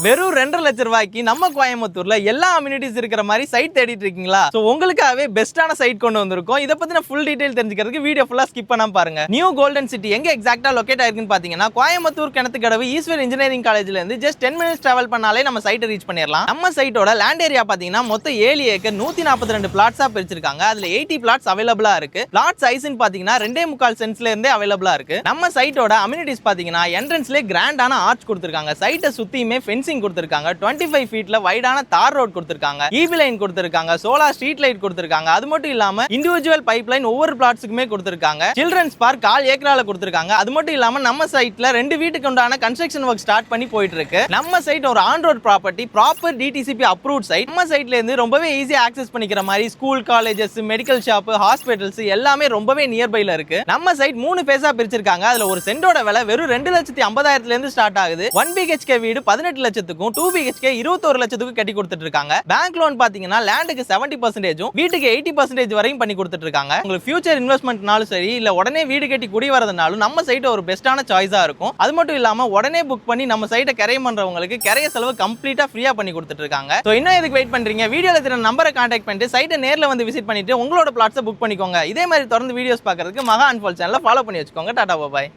வெறும் 2.5 லட்சம் ரூபாய்க்கு நம்ம கோயம்புத்தூர்ல எல்லா அம்யூனிட்டிஸ் இருக்கிற மாதிரி சைட் தேடிட்டு இருக்கீங்களா? சோ உங்களுக்காகவே பெஸ்டான சைட் கொண்டு வந்திருக்கோம். இத பத்தின ஃபுல் டீடைல் தெரிஞ்சுக்கிறதுக்கு வீடியோ ஃபுல்லா ஸ்கிப் பண்ணாம பாருங்க. நியூ கோல்டன் சிட்டி எங்க எக்ஸாக்ட்டா லொகேட் ஆயிருக்குன்னு பாத்தீங்கன்னா கோயம்புத்தூர் கிணத்துக்கடவு ஈஸ்வர் இன்ஜினியரிங் காலேஜ்ல இருந்து ஜஸ்ட் 10 மினிட்ஸ் டிராவல் பண்ணாலே நம்ம சைட்டை ரீச் பண்ணிடலாம். நம்ம சைட்டோட லேண்ட் ஏரியா பாத்தீங்கன்னா மொத்தம் 7 ஏக்கர் 142 பிளாட்ஸா பிரிச்சிருக்காங்க. அதுல 80 பிளாட்ஸ் அவைலபிளா இருக்கு. பிளாட் சைஸ்ன்னு பாத்தீங்கன்னா 2.25 சென்ட்ஸ்ல இருந்தே அவைலபிளா இருக்கு. நம்ம சைட்டோட அம்யூனிட்டிஸ் பாத்தீங்கன்னா என்ட்ரன்ஸ்லயே கிராண்டான ஆர்ச் கொடுத்திருக்காங்க. சைட்டை சுத்தியுமே ஃபென்சிங் கொடுத்திருக்காங்க. 25 ஃபீட்ல வைடான தார் ரோட் கொடுத்திருக்காங்க. ஈபி லைன் கொடுத்திருக்காங்க. சோலார் ஸ்ட்ரீட் லைட் கொடுத்திருக்காங்க. அது மட்டும் இல்லாம இண்டிவிஜுவல் பைப் லைன் ஒவ்வொரு பிளாட்ஸ்க்குமே கொடுத்திருக்காங்க. சில்ட்ரன்ஸ் பார்க் 1/4 ஏக்கரால கொடுத்திருக்காங்க. அது மட்டும் இல்லாம நம்ம சைட்ல 2 வீட்டுக்கு உண்டான கன்ஸ்ட்ரக்ஷன் ஒர்க் ஸ்டார்ட் பண்ணி போயிட்டு இருக்கு. நம்ம சைட் ஒரு on road property, proper DTCP approved site. நம்ம சைட்ல இருந்து ரொம்பவே ஈஸியா ஆக்சஸ் பண்ணிக்கிற மாதிரி school, colleges, medical shop, hospitals எல்லாமே ரொம்பவே நியர்பைல இருக்கு. நம்ம சைட் 3 பேஸா பிரிச்சிருக்காங்க. அதுல ஒரு சென்டோட விலை வெறும் 2,50,000 இருந்து ஸ்டார்ட் ஆகுது. 1 BHK வீடு 18 லட்சத்துக்கும் 2 BHK 21 லட்சத்துக்கு கட்டி கொடுத்துட்டு இருக்காங்க. பேங்க் லோன் பாத்தீங்கன்னா லேண்டுக்கு 70% வீட்டுக்கு 80% வரையும் பண்ணி கொடுத்துட்டு இருக்காங்க. உங்களுக்கு ஃபியூச்சர் இன்வெஸ்ட்மெண்ட்னாலும் சரி, இல்ல உடனே வீடு கட்டி குடி வரதுனாலும் நம்ம சைட் ஒரு பெஸ்டான சாய்ஸா இருக்கும். அது மட்டும் இல்லாம உடனே புக் பண்ணி நம்ம சைட்டை கரையம் பண்றவங்களுக்கு கரைய செலவு கம்ப்ளீட்டா ஃப்ரீயா பண்ணி கொடுத்துட்டு இருக்காங்க. சோ இன்னும் எதுக்கு வெயிட் பண்றீங்க? வீடியோல தெரிய நம்பரை கான்டாக்ட் பண்ணிட்டு சைட்டை நேர்ல வந்து விசிட் பண்ணிட்டு உங்களோட பிளாட்ஸை புக் பண்ணிக்கோங்க. இதே மாதிரி தொடர்ந்து வீடியோஸ் பார்க்கிறதுக்கு மகா அன்ஃபால் சேனலை ஃபாலோ பண்ணி வச்சுக்கோங்க. டாடா பாய்.